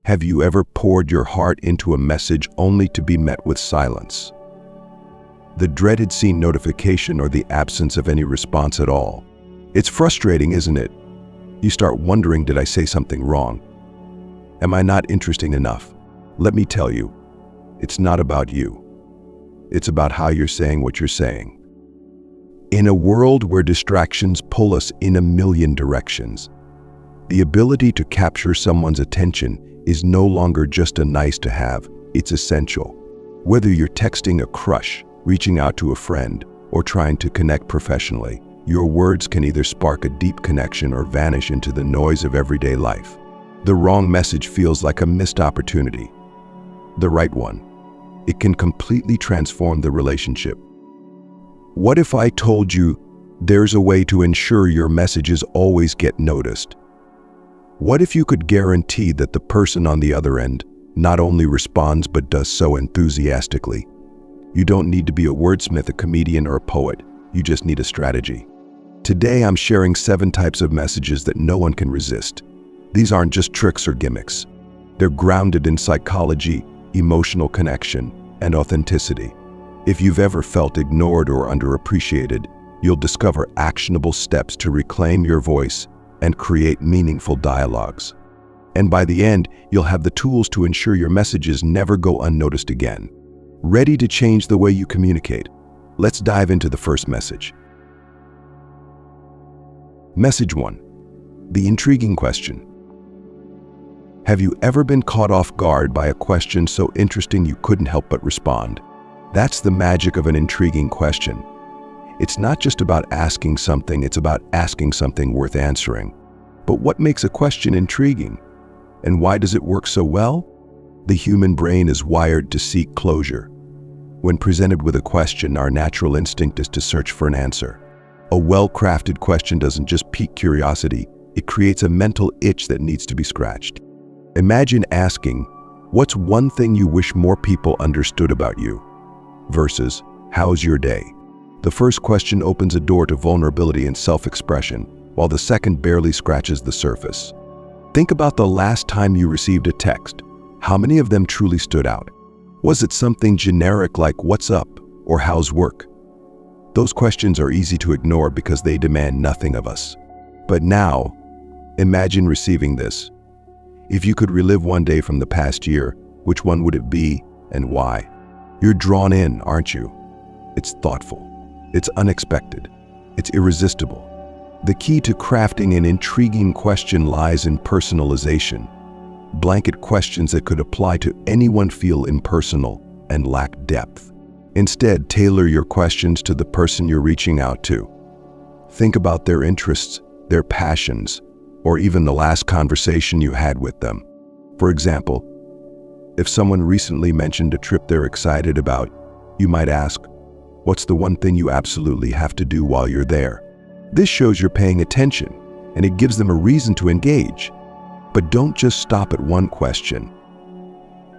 Have you ever poured your heart into a message only to be met with silence? The dreaded seen notification or the absence of any response at all. It's frustrating, isn't it? You start wondering, did I say something wrong? Am I not interesting enough? Let me tell you, it's not about you. It's about how you're saying what you're saying. In a world where distractions pull us in a million directions, the ability to capture someone's attention is no longer just a nice to have, it's essential. Whether you're texting a crush, reaching out to a friend, or trying to connect professionally, your words can either spark a deep connection or vanish into the noise of everyday life. The wrong message feels like a missed opportunity. The right one, it can completely transform the relationship. What if I told you there's a way to ensure your messages always get noticed? What if you could guarantee that the person on the other end not only responds but does so enthusiastically? You don't need to be a wordsmith, a comedian, or a poet. You just need a strategy. Today I'm sharing 7 types of messages that no one can resist. These aren't just tricks or gimmicks. They're grounded in psychology, emotional connection, and authenticity. If you've ever felt ignored or underappreciated, you'll discover actionable steps to reclaim your voice and create meaningful dialogues. And by the end, you'll have the tools to ensure your messages never go unnoticed again. Ready to change the way you communicate? Let's dive into the first message. Message 1. The intriguing question. Have you ever been caught off guard by a question so interesting you couldn't help but respond? That's the magic of an intriguing question. It's not just about asking something, it's about asking something worth answering. But what makes a question intriguing? And why does it work so well? The human brain is wired to seek closure. When presented with a question, our natural instinct is to search for an answer. A well-crafted question doesn't just pique curiosity, it creates a mental itch that needs to be scratched. Imagine asking, "What's one thing you wish more people understood about you?" versus, "How's your day?" The first question opens a door to vulnerability and self-expression, while the second barely scratches the surface. Think about the last time you received a text. How many of them truly stood out? Was it something generic like "What's up?" or "How's work?" Those questions are easy to ignore because they demand nothing of us. But now, imagine receiving this. If you could relive one day from the past year, which one would it be and why? You're drawn in, aren't you? It's thoughtful. It's unexpected. It's irresistible. The key to crafting an intriguing question lies in personalization. Blanket questions that could apply to anyone feel impersonal and lack depth. Instead, tailor your questions to the person you're reaching out to. Think about their interests, their passions, or even the last conversation you had with them. For example, if someone recently mentioned a trip they're excited about, you might ask, "What's the one thing you absolutely have to do while you're there?" This shows you're paying attention, and it gives them a reason to engage. But don't just stop at one question.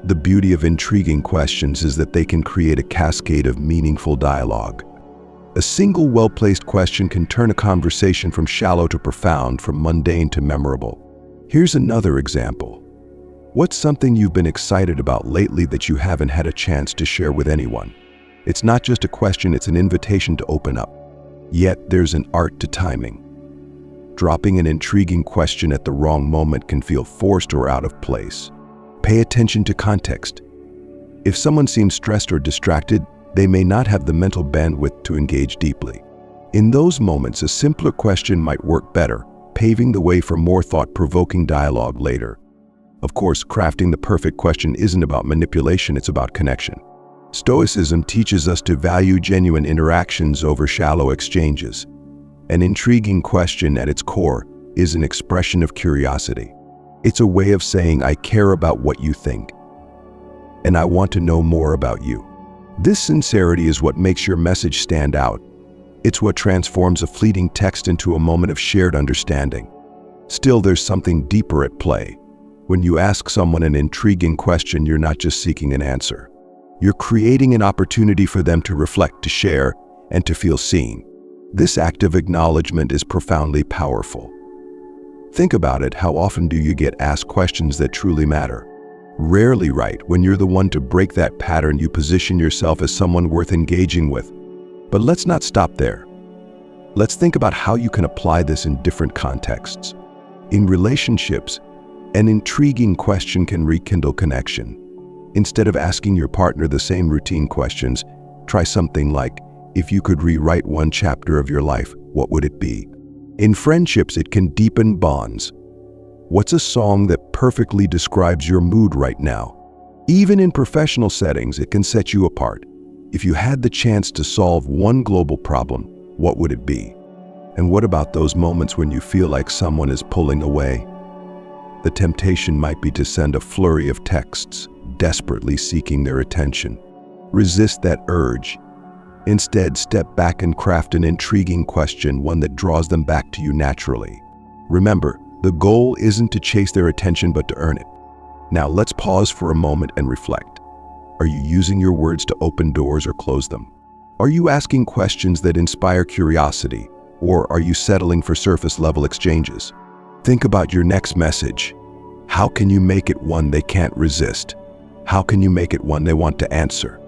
The beauty of intriguing questions is that they can create a cascade of meaningful dialogue. A single well-placed question can turn a conversation from shallow to profound, from mundane to memorable. Here's another example. What's something you've been excited about lately that you haven't had a chance to share with anyone? It's not just a question, it's an invitation to open up. Yet there's an art to timing. Dropping an intriguing question at the wrong moment can feel forced or out of place. Pay attention to context. If someone seems stressed or distracted, they may not have the mental bandwidth to engage deeply. In those moments, a simpler question might work better, paving the way for more thought-provoking dialogue later. Of course, crafting the perfect question isn't about manipulation, it's about connection. Stoicism teaches us to value genuine interactions over shallow exchanges. An intriguing question at its core is an expression of curiosity. It's a way of saying, "I care about what you think, and I want to know more about you." This sincerity is what makes your message stand out. It's what transforms a fleeting text into a moment of shared understanding. Still, there's something deeper at play. When you ask someone an intriguing question, you're not just seeking an answer. You're creating an opportunity for them to reflect, to share, and to feel seen. This act of acknowledgement is profoundly powerful. Think about it. How often do you get asked questions that truly matter? Rarely right. When you're the one to break that pattern, you position yourself as someone worth engaging with. But let's not stop there. Let's think about how you can apply this in different contexts. In relationships, an intriguing question can rekindle connection. Instead of asking your partner the same routine questions, try something like, if you could rewrite one chapter of your life, what would it be? In friendships, it can deepen bonds. What's a song that perfectly describes your mood right now? Even in professional settings, it can set you apart. If you had the chance to solve one global problem, what would it be? And what about those moments when you feel like someone is pulling away? The temptation might be to send a flurry of texts, desperately seeking their attention. Resist that urge. Instead, step back and craft an intriguing question, one that draws them back to you naturally. Remember, the goal isn't to chase their attention, but to earn it. Now, let's pause for a moment and reflect. Are you using your words to open doors or close them? Are you asking questions that inspire curiosity, or are you settling for surface-level exchanges? Think about your next message. How can you make it one they can't resist? How can you make it one they want to answer?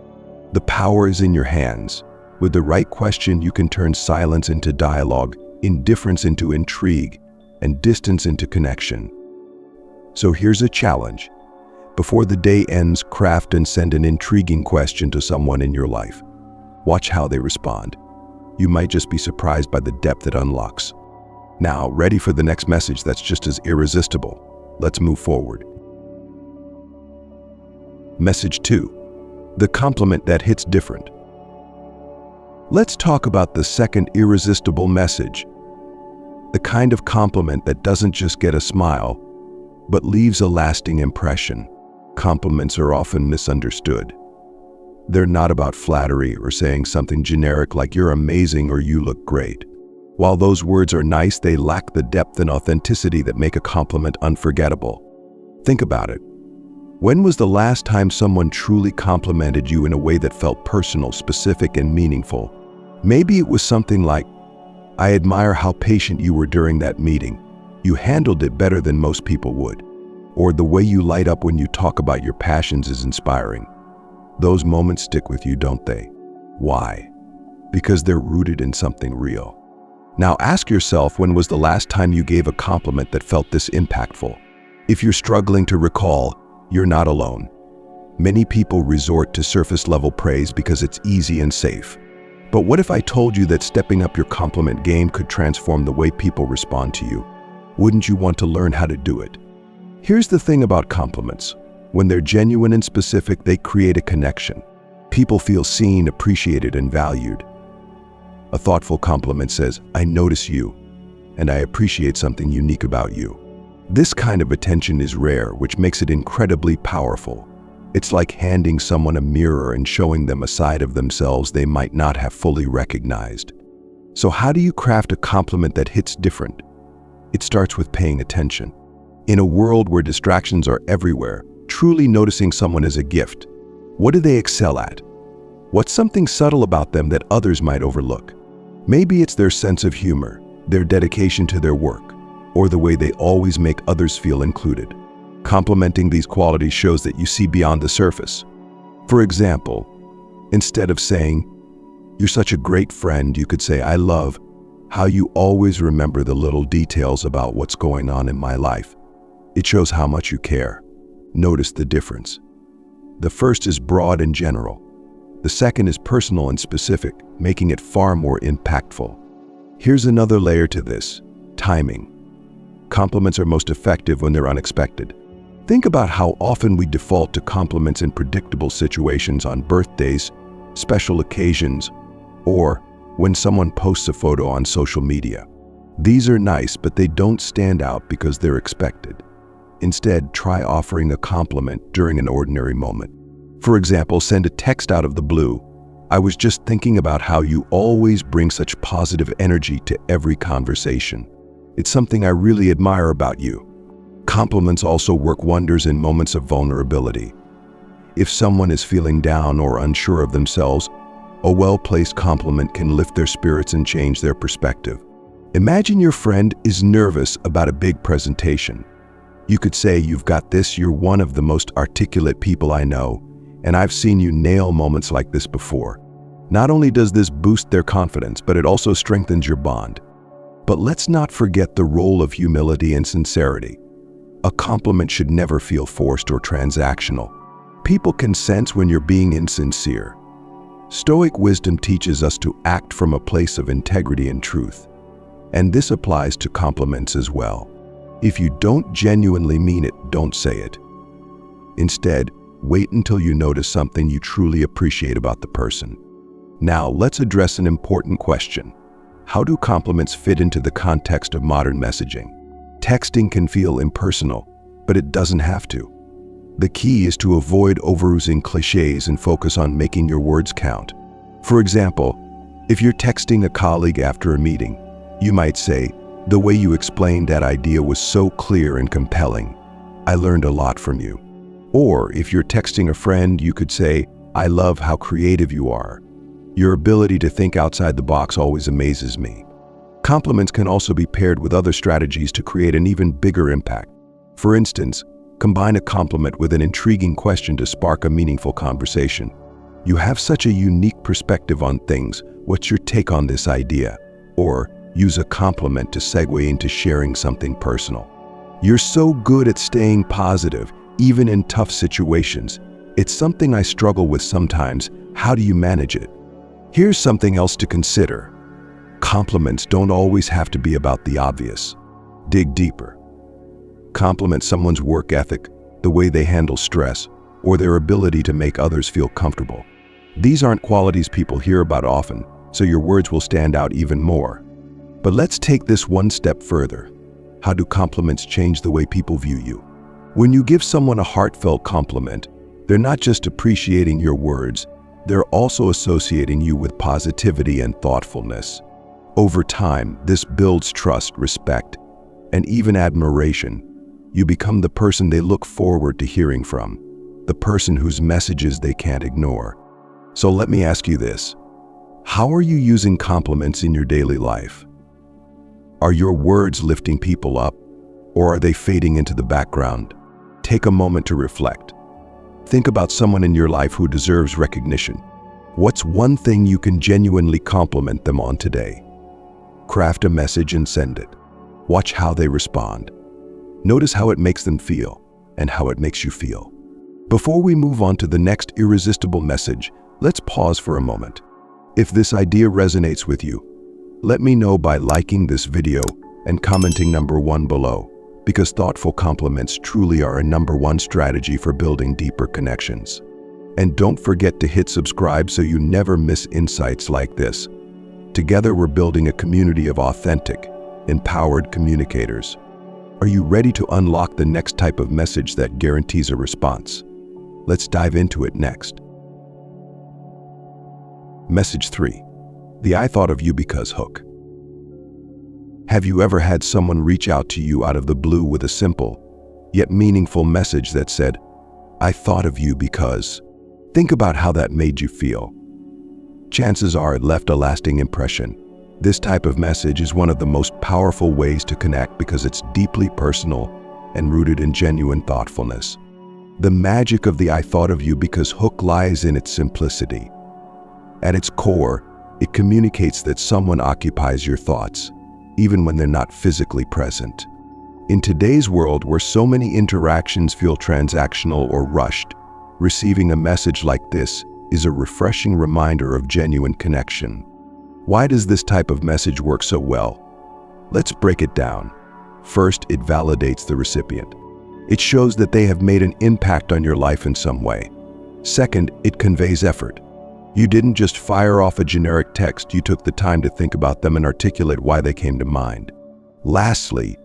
The power is in your hands. With the right question, you can turn silence into dialogue, indifference into intrigue, and distance into connection. So here's a challenge. Before the day ends, craft and send an intriguing question to someone in your life. Watch how they respond. You might just be surprised by the depth it unlocks. Now, ready for the next message that's just as irresistible? Let's move forward. Message 2. The compliment that hits different. Let's talk about the second irresistible message. The kind of compliment that doesn't just get a smile, but leaves a lasting impression. Compliments are often misunderstood. They're not about flattery or saying something generic like "you're amazing" or "you look great." While those words are nice, they lack the depth and authenticity that make a compliment unforgettable. Think about it. When was the last time someone truly complimented you in a way that felt personal, specific, and meaningful? Maybe it was something like, "I admire how patient you were during that meeting. You handled it better than most people would." Or, "The way you light up when you talk about your passions is inspiring." Those moments stick with you, don't they? Why? Because they're rooted in something real. Now ask yourself, when was the last time you gave a compliment that felt this impactful? If you're struggling to recall, you're not alone. Many people resort to surface-level praise because it's easy and safe. But what if I told you that stepping up your compliment game could transform the way people respond to you? Wouldn't you want to learn how to do it? Here's the thing about compliments. When they're genuine and specific, they create a connection. People feel seen, appreciated, and valued. A thoughtful compliment says, "I notice you, and I appreciate something unique about you." This kind of attention is rare, which makes it incredibly powerful. It's like handing someone a mirror and showing them a side of themselves they might not have fully recognized. So how do you craft a compliment that hits different? It starts with paying attention. In a world where distractions are everywhere, truly noticing someone is a gift. What do they excel at? What's something subtle about them that others might overlook? Maybe it's their sense of humor, their dedication to their work, or the way they always make others feel included. Complimenting these qualities shows that you see beyond the surface. For example, instead of saying, "You're such a great friend," you could say, "I love how you always remember the little details about what's going on in my life." It shows how much you care. Notice the difference. The first is broad and general. The second is personal and specific, making it far more impactful. Here's another layer to this: timing. Compliments are most effective when they're unexpected. Think about how often we default to compliments in predictable situations, on birthdays, special occasions, or when someone posts a photo on social media. These are nice, but they don't stand out because they're expected. Instead, try offering a compliment during an ordinary moment. For example, send a text out of the blue. "I was just thinking about how you always bring such positive energy to every conversation. It's something I really admire about you." Compliments also work wonders in moments of vulnerability. If someone is feeling down or unsure of themselves, a well-placed compliment can lift their spirits and change their perspective. Imagine your friend is nervous about a big presentation. You could say, "You've got this, you're one of the most articulate people I know, and I've seen you nail moments like this before." Not only does this boost their confidence, but it also strengthens your bond. But let's not forget the role of humility and sincerity. A compliment should never feel forced or transactional. People can sense when you're being insincere. Stoic wisdom teaches us to act from a place of integrity and truth. And this applies to compliments as well. If you don't genuinely mean it, don't say it. Instead, wait until you notice something you truly appreciate about the person. Now, let's address an important question. How do compliments fit into the context of modern messaging? Texting can feel impersonal, but it doesn't have to. The key is to avoid overusing cliches and focus on making your words count. For example, if you're texting a colleague after a meeting, you might say, "The way you explained that idea was so clear and compelling. I learned a lot from you." Or if you're texting a friend, you could say, "I love how creative you are. Your ability to think outside the box always amazes me." Compliments can also be paired with other strategies to create an even bigger impact. For instance, combine a compliment with an intriguing question to spark a meaningful conversation. "You have such a unique perspective on things. What's your take on this idea?" Or use a compliment to segue into sharing something personal. "You're so good at staying positive, even in tough situations. It's something I struggle with sometimes. How do you manage it?" Here's something else to consider. Compliments don't always have to be about the obvious. Dig deeper. Compliment someone's work ethic, the way they handle stress, or their ability to make others feel comfortable. These aren't qualities people hear about often, so your words will stand out even more. But let's take this one step further. How do compliments change the way people view you? When you give someone a heartfelt compliment, they're not just appreciating your words, they're also associating you with positivity and thoughtfulness. Over time, this builds trust, respect, and even admiration. You become the person they look forward to hearing from, the person whose messages they can't ignore. So let me ask you this. How are you using compliments in your daily life? Are your words lifting people up, or are they fading into the background? Take a moment to reflect. Think about someone in your life who deserves recognition. What's one thing you can genuinely compliment them on today? Craft a message and send it. Watch how they respond. Notice how it makes them feel and how it makes you feel. Before we move on to the next irresistible message, let's pause for a moment. If this idea resonates with you, let me know by liking this video and commenting number 1 below, because thoughtful compliments truly are a number 1 strategy for building deeper connections. And don't forget to hit subscribe so you never miss insights like this. Together we're building a community of authentic, empowered communicators. Are you ready to unlock the next type of message that guarantees a response? Let's dive into it next. Message 3. The "I thought of you because" hook. Have you ever had someone reach out to you out of the blue with a simple, yet meaningful message that said, "I thought of you because"? Think about how that made you feel. Chances are it left a lasting impression. This type of message is one of the most powerful ways to connect because it's deeply personal and rooted in genuine thoughtfulness. The magic of the "I thought of you because" hook lies in its simplicity. At its core, it communicates that someone occupies your thoughts, even when they're not physically present. In today's world where so many interactions feel transactional or rushed, receiving a message like this is a refreshing reminder of genuine connection. Why does this type of message work so well? Let's break it down. First, it validates the recipient. It shows that they have made an impact on your life in some way. Second, it conveys effort. You didn't just fire off a generic text, you took the time to think about them and articulate why they came to mind. Lastly,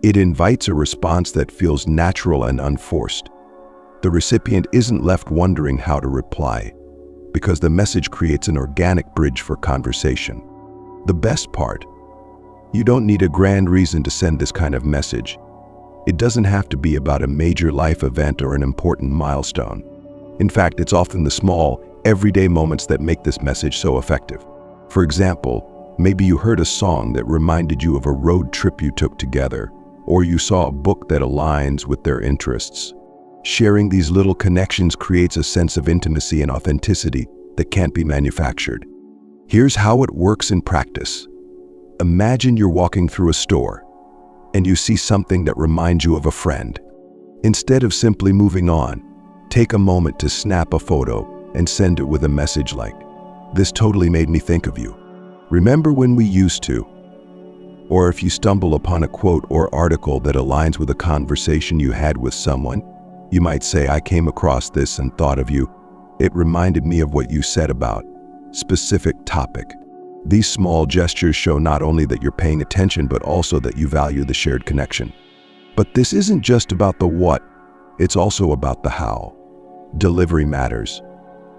it invites a response that feels natural and unforced. The recipient isn't left wondering how to reply, because the message creates an organic bridge for conversation. The best part, you don't need a grand reason to send this kind of message. It doesn't have to be about a major life event or an important milestone. In fact, it's often the small, everyday moments that make this message so effective. For example, maybe you heard a song that reminded you of a road trip you took together, or you saw a book that aligns with their interests. Sharing these little connections creates a sense of intimacy and authenticity that can't be manufactured. Here's how it works in practice. Imagine you're walking through a store and you see something that reminds you of a friend. Instead of simply moving on, take a moment to snap a photo and send it with a message like, "This totally made me think of you. Remember when we used to?" Or if you stumble upon a quote or article that aligns with a conversation you had with someone, you might say, "I came across this and thought of you. It reminded me of what you said about specific topic." These small gestures show not only that you're paying attention, but also that you value the shared connection. But this isn't just about the what, it's also about the how. Delivery matters.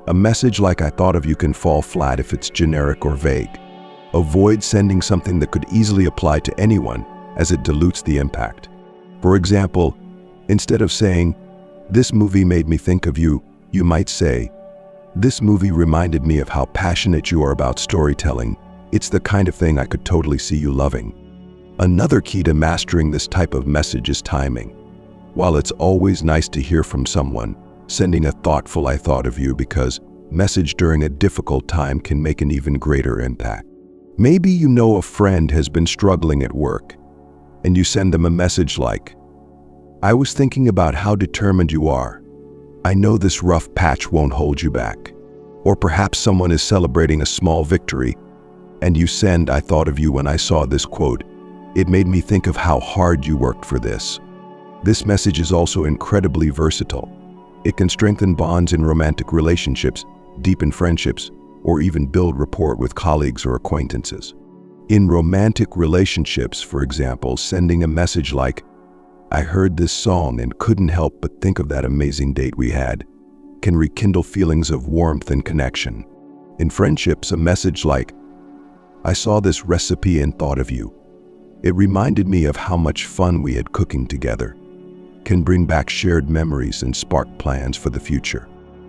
A message like "I thought of you" can fall flat if it's generic or vague. Avoid sending something that could easily apply to anyone, as it dilutes the impact. For example, instead of saying, "This movie made me think of you," you might say, "This movie reminded me of how passionate you are about storytelling. It's the kind of thing I could totally see you loving." Another key to mastering this type of message is timing. While it's always nice to hear from someone, sending a thoughtful "I thought of you" because message during a difficult time can make an even greater impact. Maybe you know a friend has been struggling at work, and you send them a message like, "I was thinking about how determined you are. I know this rough patch won't hold you back." Or perhaps someone is celebrating a small victory, and you send, "I thought of you when I saw this quote. It made me think of how hard you worked for this." This message is also incredibly versatile. It can strengthen bonds in romantic relationships, deepen friendships, or even build rapport with colleagues or acquaintances. In romantic relationships, for example, sending a message like, "I heard this song and couldn't help but think of that amazing date we had," can rekindle feelings of warmth and connection. In friendships, a message like, "I saw this recipe and thought of you. It reminded me of how much fun we had cooking together," can bring back shared memories and spark plans for the future.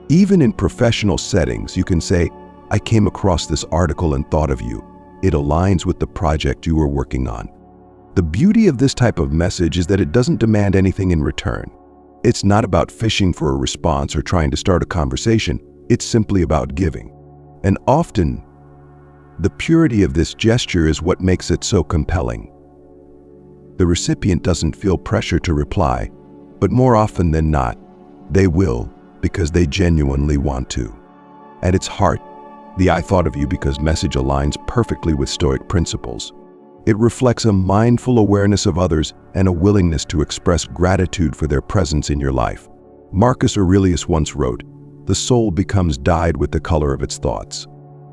Even in professional settings, you can say, "I came across this article and thought of you. It aligns with the project you were working on." The beauty of this type of message is that it doesn't demand anything in return. It's not about fishing for a response or trying to start a conversation. It's simply about giving. And often, the purity of this gesture is what makes it so compelling. The recipient doesn't feel pressure to reply, but more often than not, they will because they genuinely want to. At its heart, the "I thought of you because" message aligns perfectly with Stoic principles. It reflects a mindful awareness of others and a willingness to express gratitude for their presence in your life. Marcus Aurelius once wrote, "The soul becomes dyed with the color of its thoughts."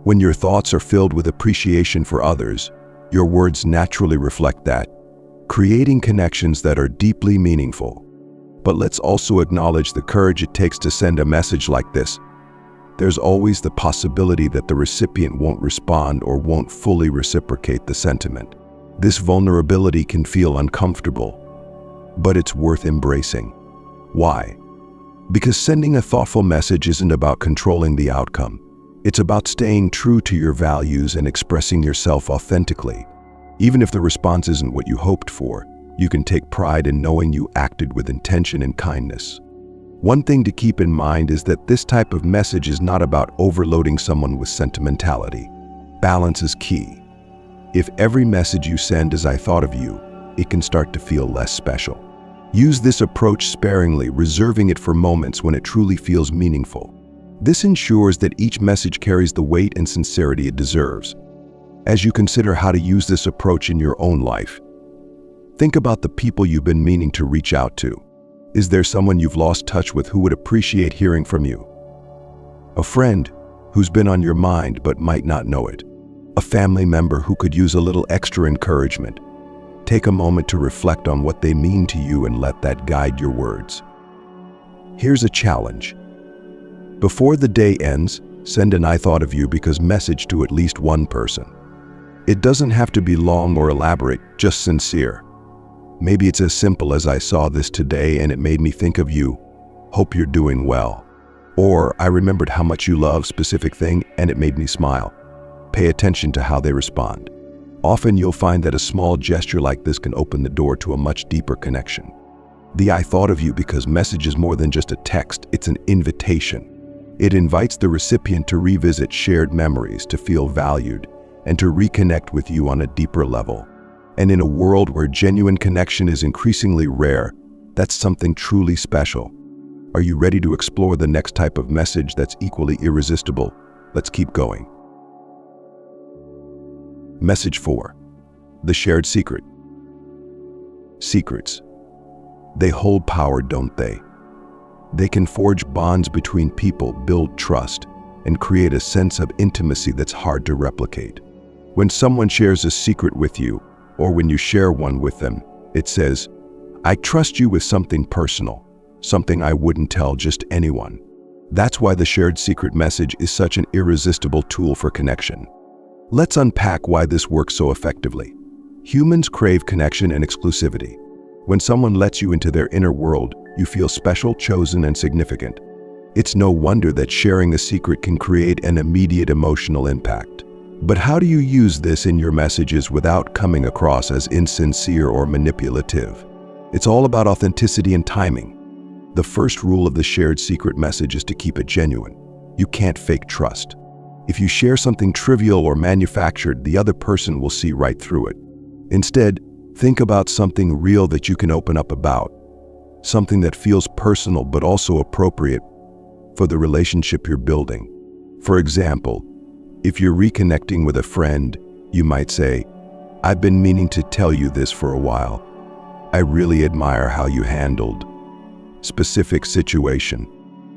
When your thoughts are filled with appreciation for others, your words naturally reflect that, creating connections that are deeply meaningful. But let's also acknowledge the courage it takes to send a message like this. There's always the possibility that the recipient won't respond or won't fully reciprocate the sentiment. This vulnerability can feel uncomfortable, but it's worth embracing. Why? Because sending a thoughtful message isn't about controlling the outcome. It's about staying true to your values and expressing yourself authentically. Even if the response isn't what you hoped for, you can take pride in knowing you acted with intention and kindness. One thing to keep in mind is that this type of message is not about overloading someone with sentimentality. Balance is key. If every message you send is "I thought of you," it can start to feel less special. Use this approach sparingly, reserving it for moments when it truly feels meaningful. This ensures that each message carries the weight and sincerity it deserves. As you consider how to use this approach in your own life, think about the people you've been meaning to reach out to. Is there someone you've lost touch with who would appreciate hearing from you? A friend who's been on your mind but might not know it? A family member who could use a little extra encouragement? Take a moment to reflect on what they mean to you and let that guide your words. Here's a challenge. Before the day ends, send an "I thought of you because" message to at least one person. It doesn't have to be long or elaborate, just sincere. Maybe it's as simple as "I saw this today and it made me think of you. Hope you're doing well." Or "I remembered how much you love specific thing and it made me smile." Pay attention to how they respond. Often you'll find that a small gesture like this can open the door to a much deeper connection. The "I thought of you" because message is more than just a text, it's an invitation. It invites the recipient to revisit shared memories, to feel valued, and to reconnect with you on a deeper level. And in a world where genuine connection is increasingly rare, that's something truly special. Are you ready to explore the next type of message that's equally irresistible? Let's keep going. Message 4. The shared secret. Secrets. They hold power, don't they? They can forge bonds between people, build trust, and create a sense of intimacy that's hard to replicate. When someone shares a secret with you, or when you share one with them, it says, "I trust you with something personal, something I wouldn't tell just anyone." That's why the shared secret message is such an irresistible tool for connection. Let's unpack why this works so effectively. Humans crave connection and exclusivity. When someone lets you into their inner world, you feel special, chosen, and significant. It's no wonder that sharing a secret can create an immediate emotional impact. But how do you use this in your messages without coming across as insincere or manipulative? It's all about authenticity and timing. The first rule of the shared secret message is to keep it genuine. You can't fake trust. If you share something trivial or manufactured, the other person will see right through it. Instead, think about something real that you can open up about. Something that feels personal but also appropriate for the relationship you're building. For example, if you're reconnecting with a friend, you might say, "I've been meaning to tell you this for a while. I really admire how you handled specific situation.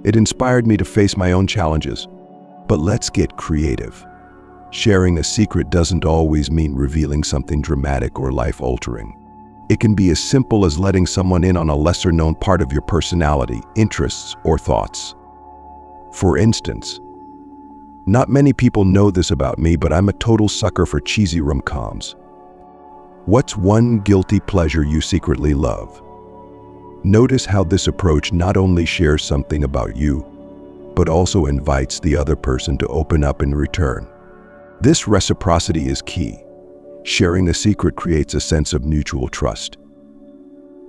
It inspired me to face my own challenges." But let's get creative. Sharing a secret doesn't always mean revealing something dramatic or life-altering. It can be as simple as letting someone in on a lesser-known part of your personality, interests, or thoughts. For instance, "Not many people know this about me, but I'm a total sucker for cheesy rom-coms. What's one guilty pleasure you secretly love?" Notice how this approach not only shares something about you, but also invites the other person to open up in return. This reciprocity is key. Sharing a secret creates a sense of mutual trust.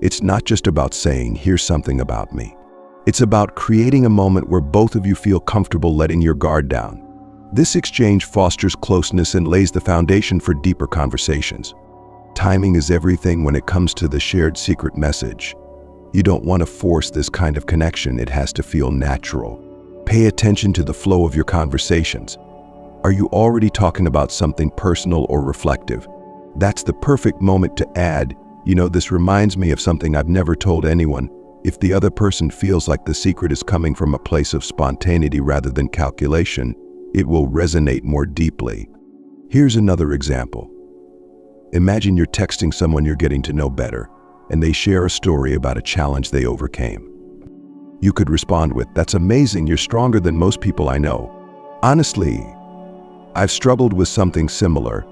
It's not just about saying, "Here's something about me." It's about creating a moment where both of you feel comfortable letting your guard down. This exchange fosters closeness and lays the foundation for deeper conversations. Timing is everything when it comes to the shared secret message. You don't want to force this kind of connection. It has to feel natural. Pay attention to the flow of your conversations. Are you already talking about something personal or reflective? That's the perfect moment to add, "This reminds me of something I've never told anyone." If the other person feels like the secret is coming from a place of spontaneity rather than calculation, it will resonate more deeply. Here's another example. Imagine you're texting someone you're getting to know better, and they share a story about a challenge they overcame. You could respond with, "That's amazing, you're stronger than most people I know. Honestly, I've struggled with something similar,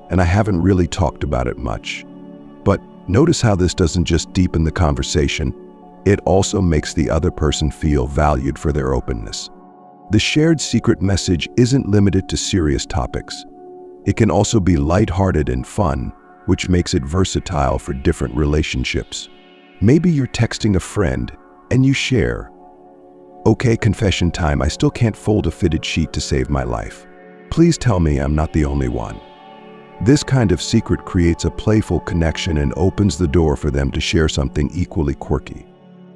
and I haven't really talked about it much." But notice how this doesn't just deepen the conversation, it also makes the other person feel valued for their openness. The shared secret message isn't limited to serious topics. It can also be lighthearted and fun, which makes it versatile for different relationships. Maybe you're texting a friend and you share, "Okay, confession time, I still can't fold a fitted sheet to save my life. Please tell me I'm not the only one." This kind of secret creates a playful connection and opens the door for them to share something equally quirky.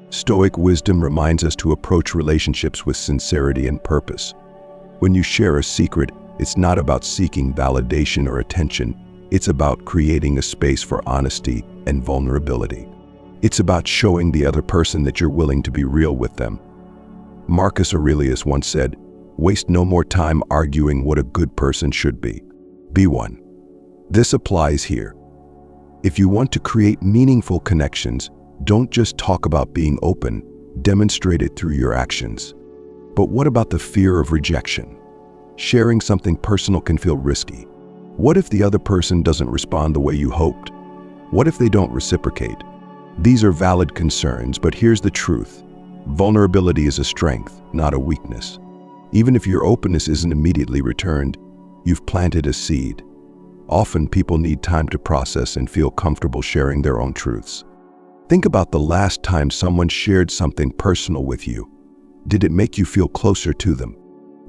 Stoic wisdom reminds us to approach relationships with sincerity and purpose. When you share a secret, it's not about seeking validation or attention. It's about creating a space for honesty and vulnerability. It's about showing the other person that you're willing to be real with them. Marcus Aurelius once said, "Waste no more time arguing what a good person should be. Be one." This applies here. If you want to create meaningful connections, don't just talk about being open, demonstrate it through your actions. But what about the fear of rejection? Sharing something personal can feel risky. What if the other person doesn't respond the way you hoped? What if they don't reciprocate? These are valid concerns, but here's the truth. Vulnerability is a strength, not a weakness. Even if your openness isn't immediately returned, you've planted a seed. Often people need time to process and feel comfortable sharing their own truths. Think about the last time someone shared something personal with you. Did it make you feel closer to them?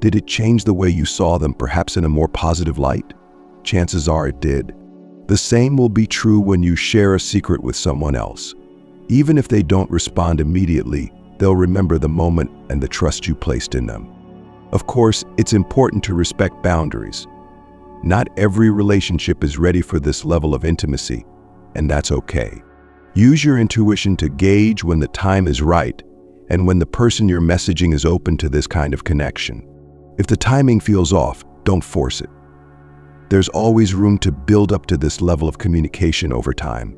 Did it change the way you saw them, perhaps in a more positive light? Chances are it did. The same will be true when you share a secret with someone else. Even if they don't respond immediately, they'll remember the moment and the trust you placed in them. Of course, it's important to respect boundaries. Not every relationship is ready for this level of intimacy, and that's okay. Use your intuition to gauge when the time is right and when the person you're messaging is open to this kind of connection. If the timing feels off, don't force it. There's always room to build up to this level of communication over time.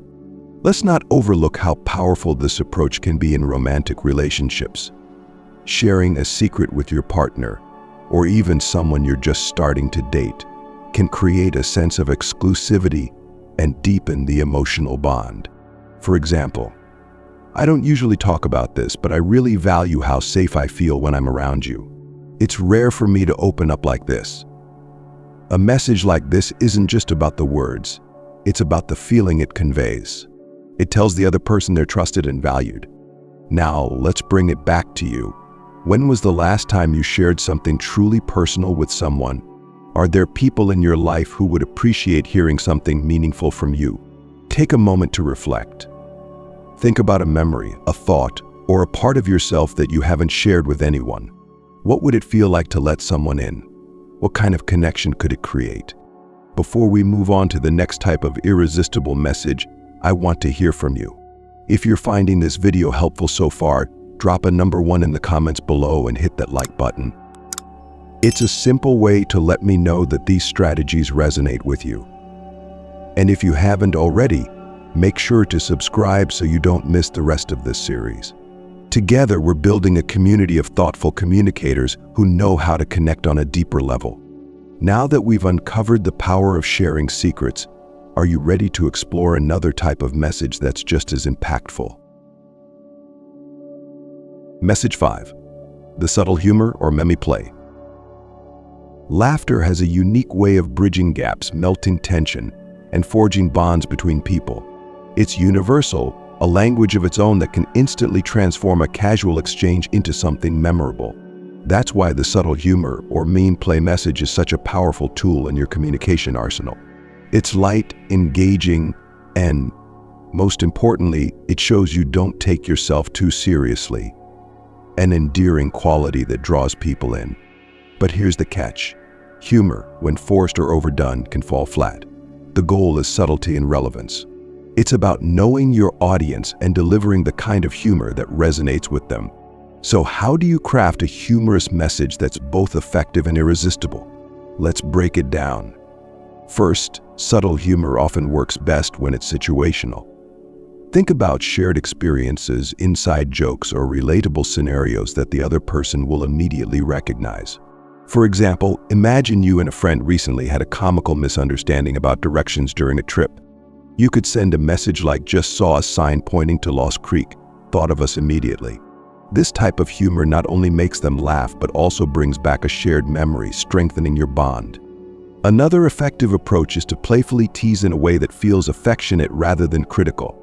Let's not overlook how powerful this approach can be in romantic relationships. Sharing a secret with your partner, or even someone you're just starting to date, can create a sense of exclusivity and deepen the emotional bond. For example, I don't usually talk about this, but I really value how safe I feel when I'm around you. It's rare for me to open up like this. A message like this isn't just about the words, it's about the feeling it conveys. It tells the other person they're trusted and valued. Now, let's bring it back to you. When was the last time you shared something truly personal with someone? Are there people in your life who would appreciate hearing something meaningful from you? Take a moment to reflect. Think about a memory, a thought, or a part of yourself that you haven't shared with anyone. What would it feel like to let someone in? What kind of connection could it create? Before we move on to the next type of irresistible message, I want to hear from you. If you're finding this video helpful so far, drop a number 1 in the comments below and hit that like button. It's a simple way to let me know that these strategies resonate with you. And if you haven't already, make sure to subscribe so you don't miss the rest of this series. Together, we're building a community of thoughtful communicators who know how to connect on a deeper level. Now that we've uncovered the power of sharing secrets, are you ready to explore another type of message that's just as impactful? Message 5. The subtle humor or meme play. Laughter has a unique way of bridging gaps, melting tension, and forging bonds between people. It's universal, a language of its own that can instantly transform a casual exchange into something memorable. That's why the subtle humor or meme play message is such a powerful tool in your communication arsenal. It's light, engaging, and, most importantly, it shows you don't take yourself too seriously. An endearing quality that draws people in. But here's the catch. Humor, when forced or overdone, can fall flat. The goal is subtlety and relevance. It's about knowing your audience and delivering the kind of humor that resonates with them. So how do you craft a humorous message that's both effective and irresistible? Let's break it down. First, subtle humor often works best when it's situational. Think about shared experiences, inside jokes, or relatable scenarios that the other person will immediately recognize. For example, imagine you and a friend recently had a comical misunderstanding about directions during a trip. You could send a message like, "Just saw a sign pointing to Lost Creek, thought of us immediately." This type of humor not only makes them laugh, but also brings back a shared memory, strengthening your bond. Another effective approach is to playfully tease in a way that feels affectionate rather than critical.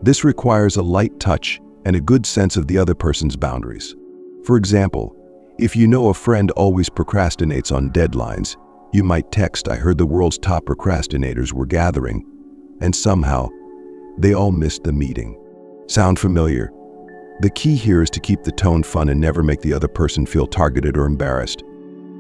This requires a light touch and a good sense of the other person's boundaries. For example, if you know a friend always procrastinates on deadlines, you might text, "I heard the world's top procrastinators were gathering, and somehow they all missed the meeting." Sound familiar? The key here is to keep the tone fun and never make the other person feel targeted or embarrassed.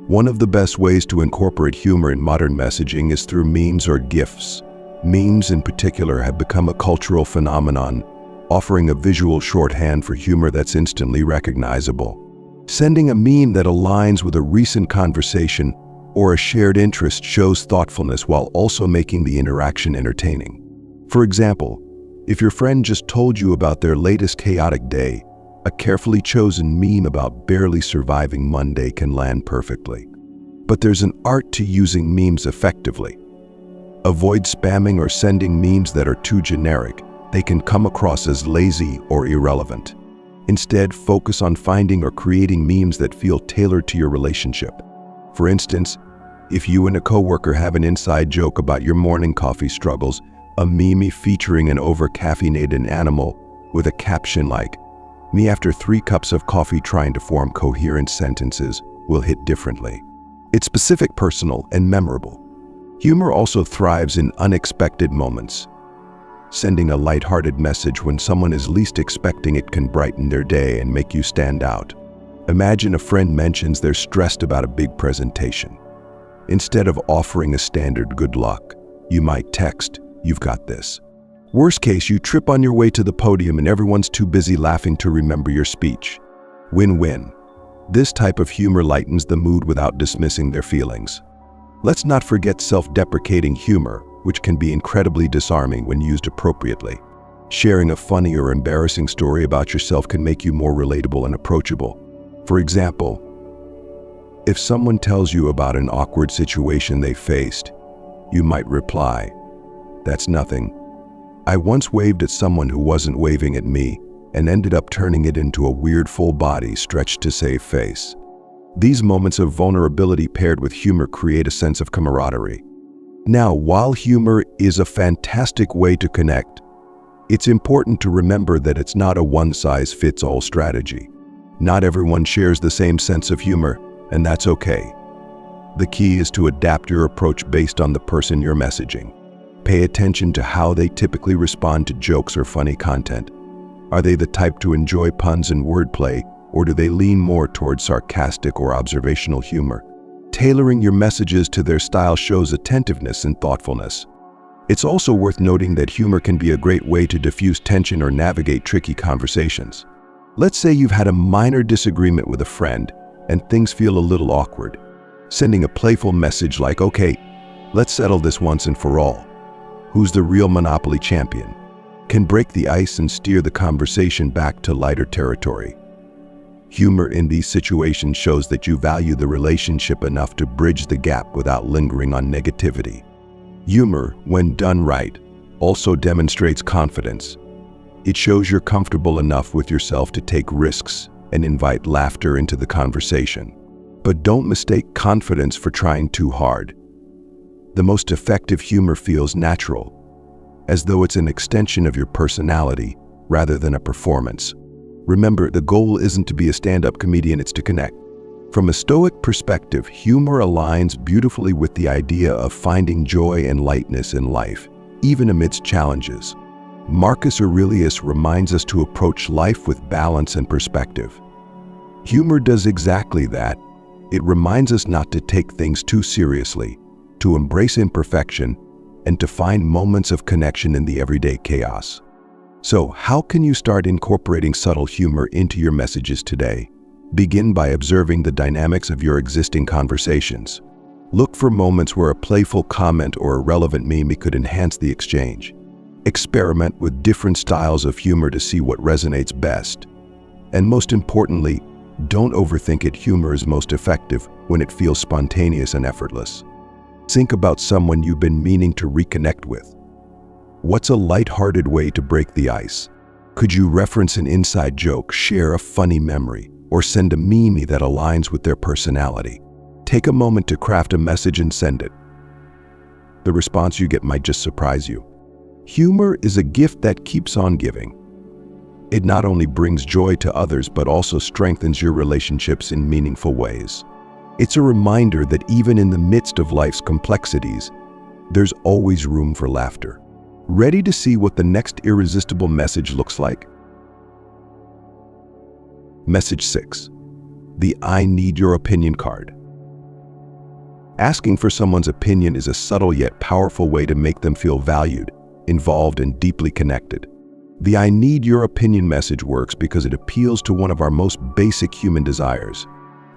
One of the best ways to incorporate humor in modern messaging is through memes or GIFs. Memes in particular have become a cultural phenomenon, offering a visual shorthand for humor that's instantly recognizable. Sending a meme that aligns with a recent conversation or a shared interest shows thoughtfulness while also making the interaction entertaining. For example, if your friend just told you about their latest chaotic day, a carefully chosen meme about barely surviving Monday can land perfectly. But there's an art to using memes effectively. Avoid spamming or sending memes that are too generic. They can come across as lazy or irrelevant. Instead, focus on finding or creating memes that feel tailored to your relationship. For instance, If you and a coworker have an inside joke about your morning coffee struggles, a meme featuring an over-caffeinated animal with a caption like, "Me after 3 cups of coffee trying to form coherent sentences," will hit differently. It's specific, personal, and memorable. Humor also thrives in unexpected moments. Sending a lighthearted message when someone is least expecting it can brighten their day and make you stand out. Imagine a friend mentions they're stressed about a big presentation. Instead of offering a standard "good luck," you might text, "You've got this." Worst case, you trip on your way to the podium and everyone's too busy laughing to remember your speech. Win-win. This type of humor lightens the mood without dismissing their feelings. Let's not forget self-deprecating humor, which can be incredibly disarming when used appropriately. Sharing a funny or embarrassing story about yourself can make you more relatable and approachable. For example, if someone tells you about an awkward situation they faced, you might reply, "That's nothing. I once waved at someone who wasn't waving at me and ended up turning it into a weird full body stretch to save face." These moments of vulnerability paired with humor create a sense of camaraderie. Now, while humor is a fantastic way to connect, it's important to remember that it's not a one-size-fits-all strategy. Not everyone shares the same sense of humor, and that's okay. The key is to adapt your approach based on the person you're messaging. Pay attention to how they typically respond to jokes or funny content. Are they the type to enjoy puns and wordplay, or do they lean more towards sarcastic or observational humor? Tailoring your messages to their style shows attentiveness and thoughtfulness. It's also worth noting that humor can be a great way to diffuse tension or navigate tricky conversations. Let's say you've had a minor disagreement with a friend and things feel a little awkward. Sending a playful message like, "Okay, let's settle this once and for all. Who's the real Monopoly champion?" can break the ice and steer the conversation back to lighter territory. Humor in these situations shows that you value the relationship enough to bridge the gap without lingering on negativity. Humor, when done right, also demonstrates confidence. It shows you're comfortable enough with yourself to take risks and invite laughter into the conversation. But don't mistake confidence for trying too hard. The most effective humor feels natural, as though it's an extension of your personality rather than a performance. Remember, the goal isn't to be a stand-up comedian, it's to connect. From a Stoic perspective, humor aligns beautifully with the idea of finding joy and lightness in life, even amidst challenges. Marcus Aurelius reminds us to approach life with balance and perspective. Humor does exactly that. It reminds us not to take things too seriously, to embrace imperfection, and to find moments of connection in the everyday chaos. So, how can you start incorporating subtle humor into your messages today? Begin by observing the dynamics of your existing conversations. Look for moments where a playful comment or a relevant meme could enhance the exchange. Experiment with different styles of humor to see what resonates best. And most importantly, don't overthink it. Humor is most effective when it feels spontaneous and effortless. Think about someone you've been meaning to reconnect with. What's a lighthearted way to break the ice? Could you reference an inside joke, share a funny memory, or send a meme that aligns with their personality? Take a moment to craft a message and send it. The response you get might just surprise you. Humor is a gift that keeps on giving. It not only brings joy to others, but also strengthens your relationships in meaningful ways. It's a reminder that even in the midst of life's complexities, there's always room for laughter. Ready to see what the next irresistible message looks like? Message 6. The "I need your opinion" card. Asking for someone's opinion is a subtle yet powerful way to make them feel valued, involved, and deeply connected. The "I need your opinion" message works because it appeals to one of our most basic human desires,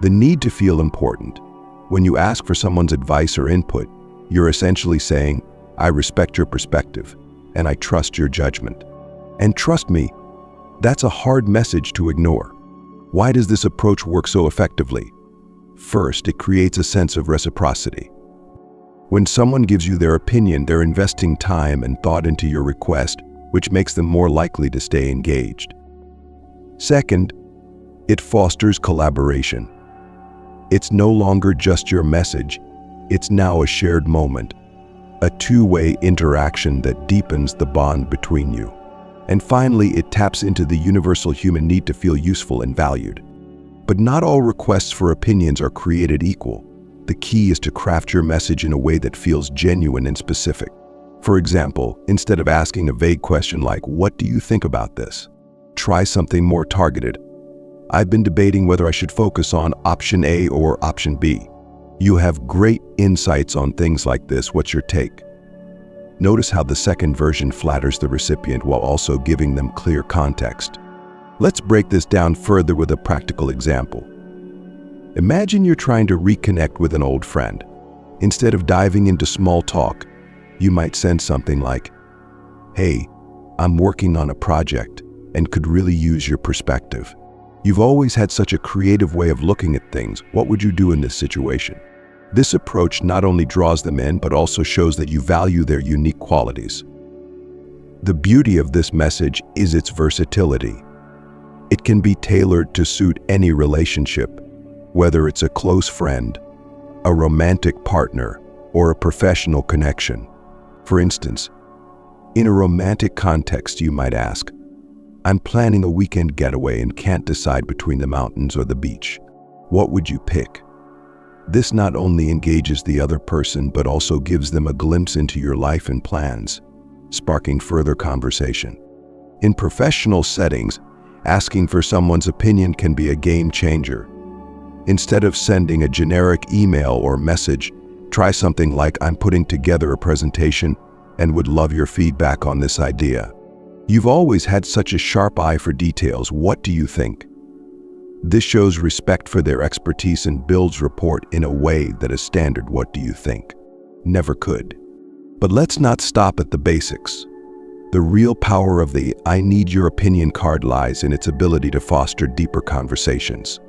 the need to feel important. When you ask for someone's advice or input, you're essentially saying, "I respect your perspective, and I trust your judgment." And trust me, that's a hard message to ignore. Why does this approach work so effectively? First, it creates a sense of reciprocity. When someone gives you their opinion, they're investing time and thought into your request, which makes them more likely to stay engaged. Second, it fosters collaboration. It's no longer just your message, It's now a shared moment, a two-way interaction that deepens the bond between you. And finally, it taps into the universal human need to feel useful and valued. But not all requests for opinions are created equal. The key is to craft your message in a way that feels genuine and specific. For example, instead of asking a vague question like, "What do you think about this?" try something more targeted. "I've been debating whether I should focus on option A or option B. You have great insights on things like this. What's your take?" Notice how the second version flatters the recipient while also giving them clear context. Let's break this down further with a practical example. Imagine you're trying to reconnect with an old friend. Instead of diving into small talk, you might send something like, "Hey, I'm working on a project and could really use your perspective. You've always had such a creative way of looking at things. What would you do in this situation?" This approach not only draws them in, but also shows that you value their unique qualities. The beauty of this message is its versatility. It can be tailored to suit any relationship, whether it's a close friend, a romantic partner, or a professional connection. For instance, in a romantic context, you might ask, "I'm planning a weekend getaway and can't decide between the mountains or the beach. What would you pick?" This not only engages the other person, but also gives them a glimpse into your life and plans, sparking further conversation. In professional settings, asking for someone's opinion can be a game changer. Instead of sending a generic email or message, try something like, "I'm putting together a presentation and would love your feedback on this idea. You've always had such a sharp eye for details. What do you think?" This shows respect for their expertise and builds rapport in a way that a standard "what do you think" never could. But let's not stop at the basics. The real power of the "I need your opinion" card lies in its ability to foster deeper conversations.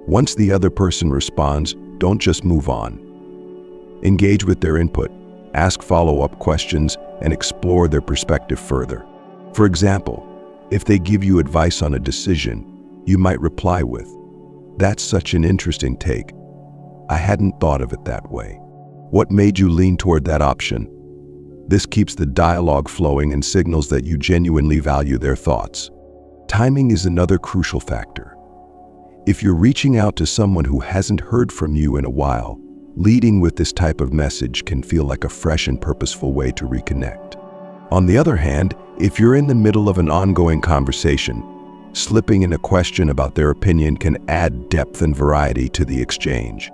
Once the other person responds, don't just move on. Engage with their input, ask follow-up questions, and explore their perspective further. For example, if they give you advice on a decision, you might reply with, "That's such an interesting take. I hadn't thought of it that way. What made you lean toward that option?" This keeps the dialogue flowing and signals that you genuinely value their thoughts. Timing is another crucial factor. If you're reaching out to someone who hasn't heard from you in a while, leading with this type of message can feel like a fresh and purposeful way to reconnect. On the other hand, if you're in the middle of an ongoing conversation, slipping in a question about their opinion can add depth and variety to the exchange.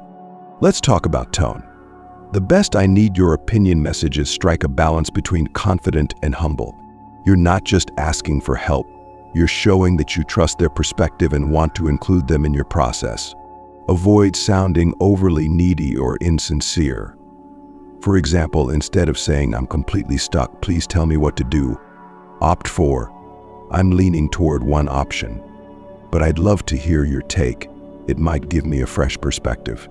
Let's talk about tone. The best "I need your opinion" messages strike a balance between confident and humble. You're not just asking for help, you're showing that you trust their perspective and want to include them in your process. Avoid sounding overly needy or insincere. For example, instead of saying, "I'm completely stuck, please tell me what to do," opt for, "I'm leaning toward one option, but I'd love to hear your take. It might give me a fresh perspective."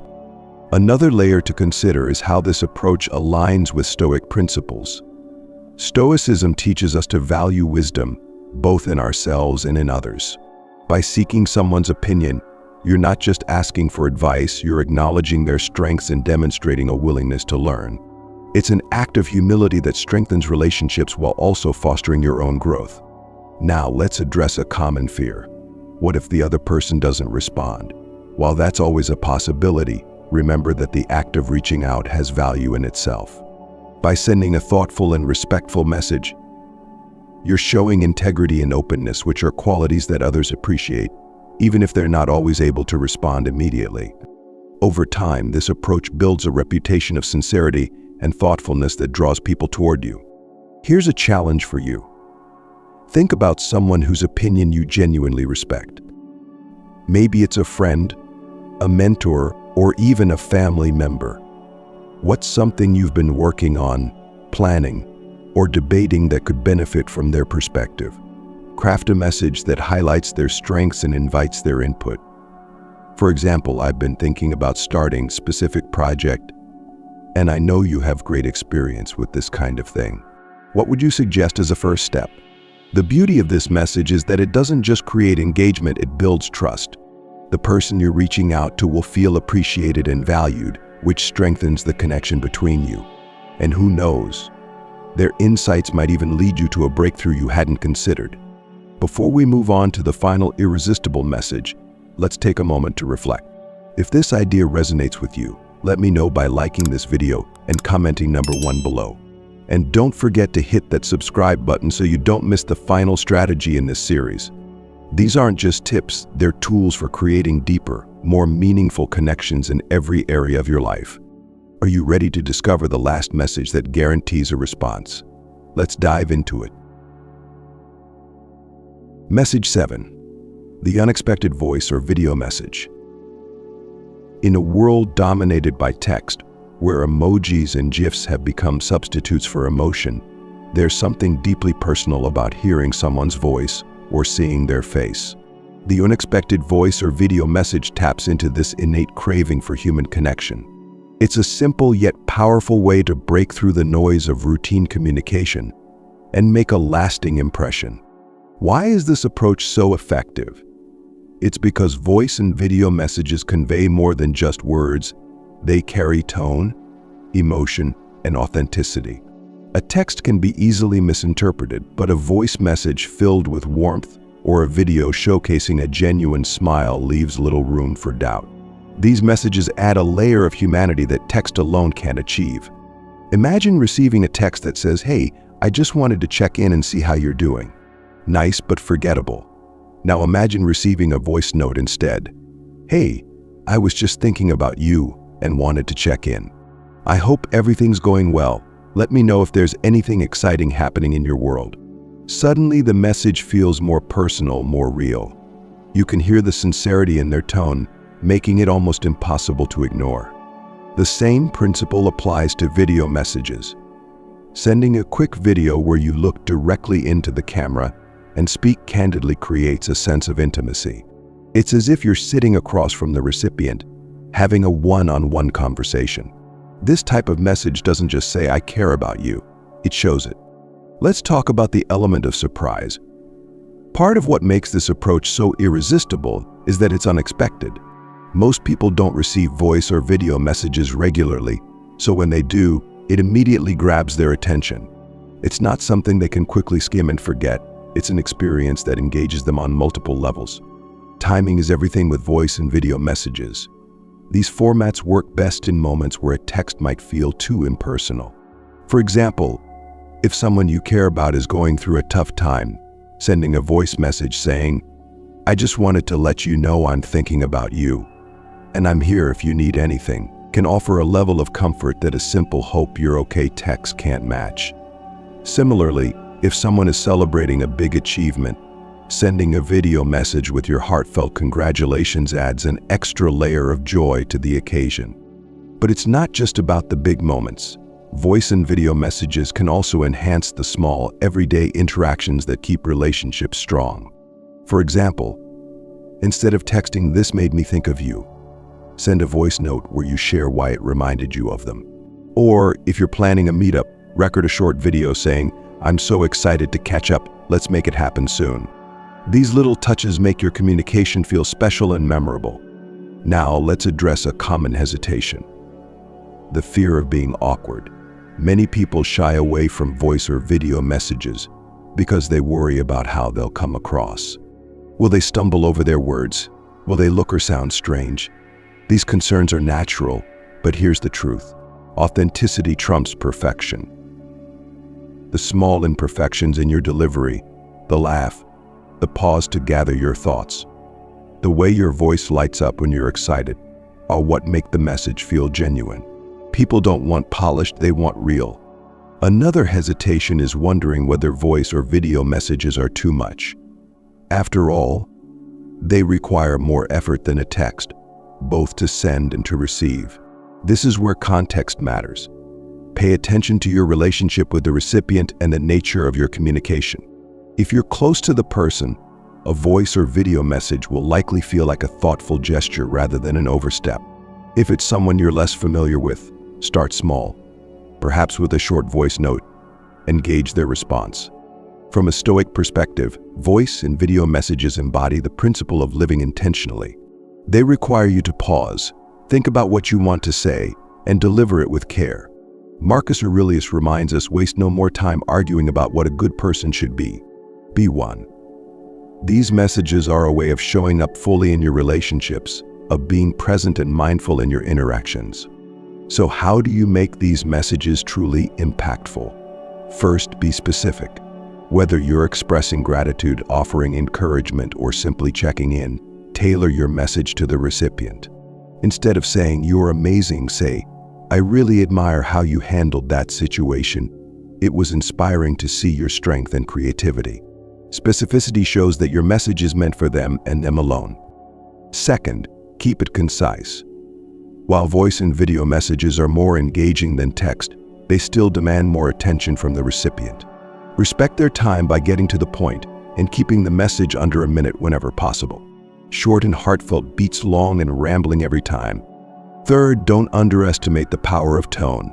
Another layer to consider is how this approach aligns with Stoic principles. Stoicism teaches us to value wisdom, both in ourselves and in others. By seeking someone's opinion, you're not just asking for advice, you're acknowledging their strengths and demonstrating a willingness to learn. It's an act of humility that strengthens relationships while also fostering your own growth. Now, let's address a common fear. What if the other person doesn't respond? While that's always a possibility, remember that the act of reaching out has value in itself. By sending a thoughtful and respectful message, you're showing integrity and openness, which are qualities that others appreciate, even if they're not always able to respond immediately. Over time, this approach builds a reputation of sincerity and thoughtfulness that draws people toward you. Here's a challenge for you. Think about someone whose opinion you genuinely respect. Maybe it's a friend, a mentor, or even a family member. What's something you've been working on, planning, or debating that could benefit from their perspective? Craft a message that highlights their strengths and invites their input. For example, "I've been thinking about starting a specific project, and I know you have great experience with this kind of thing. What would you suggest as a first step?" The beauty of this message is that it doesn't just create engagement, it builds trust. The person you're reaching out to will feel appreciated and valued, which strengthens the connection between you. And who knows, their insights might even lead you to a breakthrough you hadn't considered. Before we move on to the final irresistible message, let's take a moment to reflect. If this idea resonates with you, let me know by liking this video and commenting number 1 below. And don't forget to hit that subscribe button so you don't miss the final strategy in this series. These aren't just tips, they're tools for creating deeper, more meaningful connections in every area of your life. Are you ready to discover the last message that guarantees a response? Let's dive into it. Message 7. The unexpected voice or video message. In a world dominated by text, where emojis and GIFs have become substitutes for emotion, there's something deeply personal about hearing someone's voice or seeing their face. The unexpected voice or video message taps into this innate craving for human connection. It's a simple yet powerful way to break through the noise of routine communication and make a lasting impression. Why is this approach so effective? It's because voice and video messages convey more than just words. They carry tone, emotion, and authenticity. A text can be easily misinterpreted, but a voice message filled with warmth or a video showcasing a genuine smile leaves little room for doubt. These messages add a layer of humanity that text alone can't achieve. Imagine receiving a text that says, "Hey, I just wanted to check in and see how you're doing." Nice but forgettable. Now imagine receiving a voice note instead. "Hey, I was just thinking about you and wanted to check in. I hope everything's going well. Let me know if there's anything exciting happening in your world." Suddenly the message feels more personal, more real. You can hear the sincerity in their tone, making it almost impossible to ignore. The same principle applies to video messages. Sending a quick video where you look directly into the camera and speak candidly creates a sense of intimacy. It's as if you're sitting across from the recipient, having a one-on-one conversation. This type of message doesn't just say, "I care about you," it shows it. Let's talk about the element of surprise. Part of what makes this approach so irresistible is that it's unexpected. Most people don't receive voice or video messages regularly, so when they do, it immediately grabs their attention. It's not something they can quickly skim and forget. It's an experience that engages them on multiple levels. Timing is everything with voice and video messages. These formats work best in moments where a text might feel too impersonal. For example, if someone you care about is going through a tough time, sending a voice message saying, "I just wanted to let you know I'm thinking about you, and I'm here if you need anything," can offer a level of comfort that a simple "hope you're okay" text can't match. Similarly, if someone is celebrating a big achievement, sending a video message with your heartfelt congratulations adds an extra layer of joy to the occasion. But it's not just about the big moments. Voice and video messages can also enhance the small, everyday interactions that keep relationships strong. For example, instead of texting, "This made me think of you," send a voice note where you share why it reminded you of them. Or if you're planning a meetup, record a short video saying, "I'm so excited to catch up, let's make it happen soon." These little touches make your communication feel special and memorable. Now let's address a common hesitation: the fear of being awkward. Many people shy away from voice or video messages because they worry about how they'll come across. Will they stumble over their words? Will they look or sound strange? These concerns are natural, but here's the truth. Authenticity trumps perfection. The small imperfections in your delivery, the laugh, the pause to gather your thoughts, the way your voice lights up when you're excited, are what make the message feel genuine. People don't want polished, they want real. Another hesitation is wondering whether voice or video messages are too much. After all, they require more effort than a text, both to send and to receive. This is where context matters. Pay attention to your relationship with the recipient and the nature of your communication. If you're close to the person, a voice or video message will likely feel like a thoughtful gesture rather than an overstep. If it's someone you're less familiar with, start small, perhaps with a short voice note, and gauge their response. From a Stoic perspective, voice and video messages embody the principle of living intentionally. They require you to pause, think about what you want to say, and deliver it with care. Marcus Aurelius reminds us, waste no more time arguing about what a good person should be. Be one. These messages are a way of showing up fully in your relationships, of being present and mindful in your interactions. So how do you make these messages truly impactful? First, be specific. Whether you're expressing gratitude, offering encouragement, or simply checking in, tailor your message to the recipient. Instead of saying, "You're amazing," say, "I really admire how you handled that situation. It was inspiring to see your strength and creativity." Specificity shows that your message is meant for them and them alone. Second, keep it concise. While voice and video messages are more engaging than text, they still demand more attention from the recipient. Respect their time by getting to the point and keeping the message under a minute whenever possible. Short and heartfelt beats long and rambling every time. Third, don't underestimate the power of tone.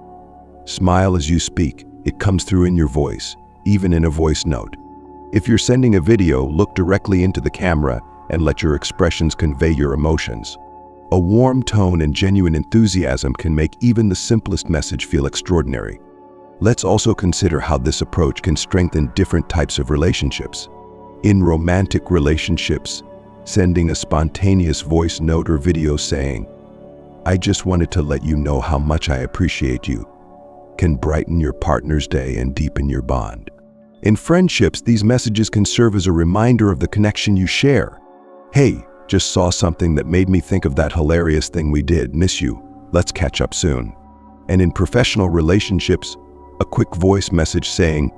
Smile as you speak. It comes through in your voice, even in a voice note. If you're sending a video, look directly into the camera and let your expressions convey your emotions. A warm tone and genuine enthusiasm can make even the simplest message feel extraordinary. Let's also consider how this approach can strengthen different types of relationships. In romantic relationships, sending a spontaneous voice note or video saying, "I just wanted to let you know how much I appreciate you," can brighten your partner's day and deepen your bond. In friendships, these messages can serve as a reminder of the connection you share. "Hey, just saw something that made me think of that hilarious thing we did. Miss you. Let's catch up soon." And in professional relationships, a quick voice message saying,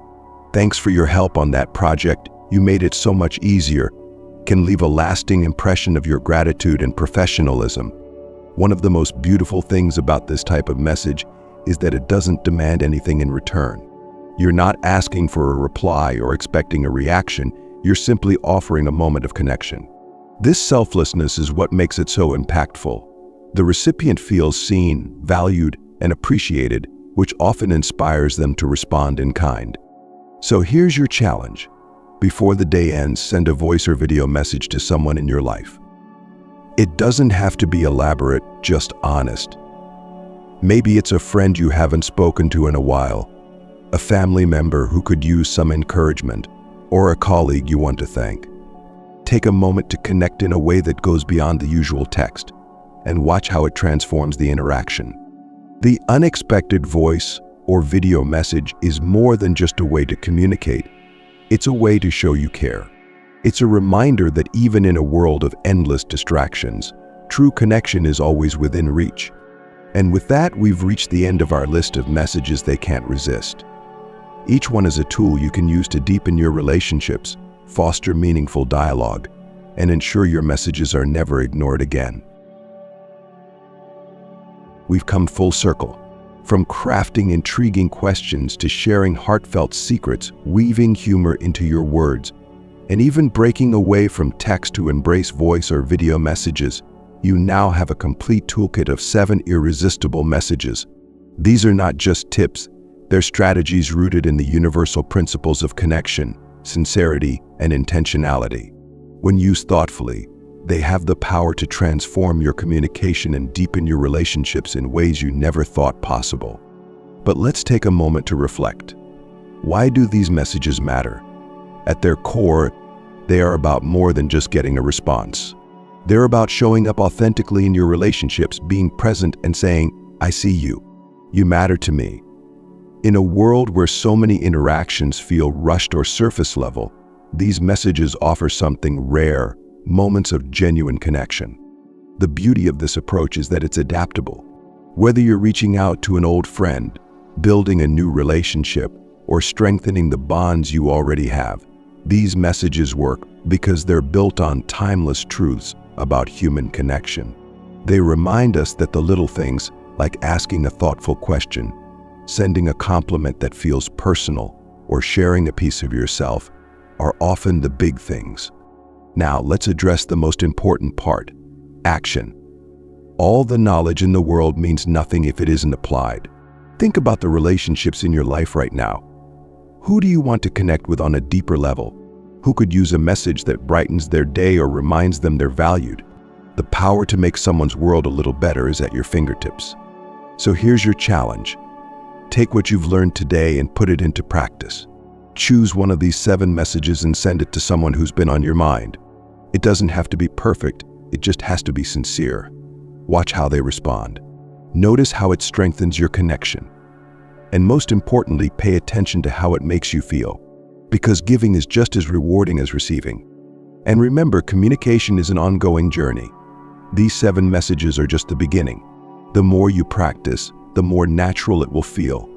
"Thanks for your help on that project. You made it so much easier," can leave a lasting impression of your gratitude and professionalism. One of the most beautiful things about this type of message is that it doesn't demand anything in return. You're not asking for a reply or expecting a reaction. You're simply offering a moment of connection. This selflessness is what makes it so impactful. The recipient feels seen, valued, and appreciated, which often inspires them to respond in kind. So here's your challenge. Before the day ends, send a voice or video message to someone in your life. It doesn't have to be elaborate, just honest. Maybe it's a friend you haven't spoken to in a while, a family member who could use some encouragement, or a colleague you want to thank. Take a moment to connect in a way that goes beyond the usual text, and watch how it transforms the interaction. The unexpected voice or video message is more than just a way to communicate. It's a way to show you care. It's a reminder that even in a world of endless distractions, true connection is always within reach. And with that, we've reached the end of our list of messages they can't resist. Each one is a tool you can use to deepen your relationships, foster meaningful dialogue, and ensure your messages are never ignored again. We've come full circle. From crafting intriguing questions to sharing heartfelt secrets, weaving humor into your words, and even breaking away from text to embrace voice or video messages, you now have a complete toolkit of 7 irresistible messages. These are not just tips, they're strategies rooted in the universal principles of connection, sincerity, and intentionality. When used thoughtfully, they have the power to transform your communication and deepen your relationships in ways you never thought possible. But let's take a moment to reflect. Why do these messages matter? At their core, they are about more than just getting a response. They're about showing up authentically in your relationships, being present and saying, "I see you. You matter to me." In a world where so many interactions feel rushed or surface level, these messages offer something rare, moments of genuine connection. The beauty of this approach is that it's adaptable. Whether you're reaching out to an old friend, building a new relationship, or strengthening the bonds you already have, these messages work because they're built on timeless truths about human connection. They remind us that the little things, like asking a thoughtful question, sending a compliment that feels personal, or sharing a piece of yourself, are often the big things. Now, let's address the most important part: action. All the knowledge in the world means nothing if it isn't applied. Think about the relationships in your life right now. Who do you want to connect with on a deeper level? Who could use a message that brightens their day or reminds them they're valued? The power to make someone's world a little better is at your fingertips. So here's your challenge. Take what you've learned today and put it into practice. Choose one of these 7 messages and send it to someone who's been on your mind. It doesn't have to be perfect, it just has to be sincere. Watch how they respond. Notice how it strengthens your connection. And most importantly, pay attention to how it makes you feel, because giving is just as rewarding as receiving. And remember, communication is an ongoing journey. These 7 messages are just the beginning. The more you practice, the more natural it will feel,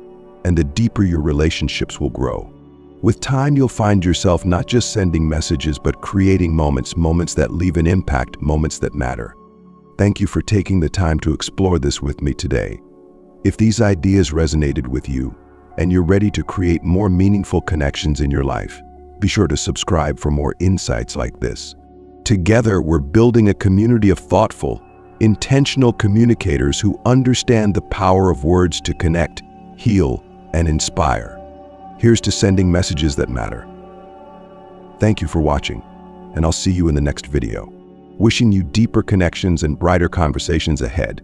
and the deeper your relationships will grow. With time, you'll find yourself not just sending messages, but creating moments that leave an impact, moments that matter. Thank you for taking the time to explore this with me today. If these ideas resonated with you, and you're ready to create more meaningful connections in your life, be sure to subscribe for more insights like this. Together, we're building a community of thoughtful, intentional communicators who understand the power of words to connect, heal, and inspire. Here's to sending messages that matter. Thank you for watching, and I'll see you in the next video. Wishing you deeper connections and brighter conversations ahead.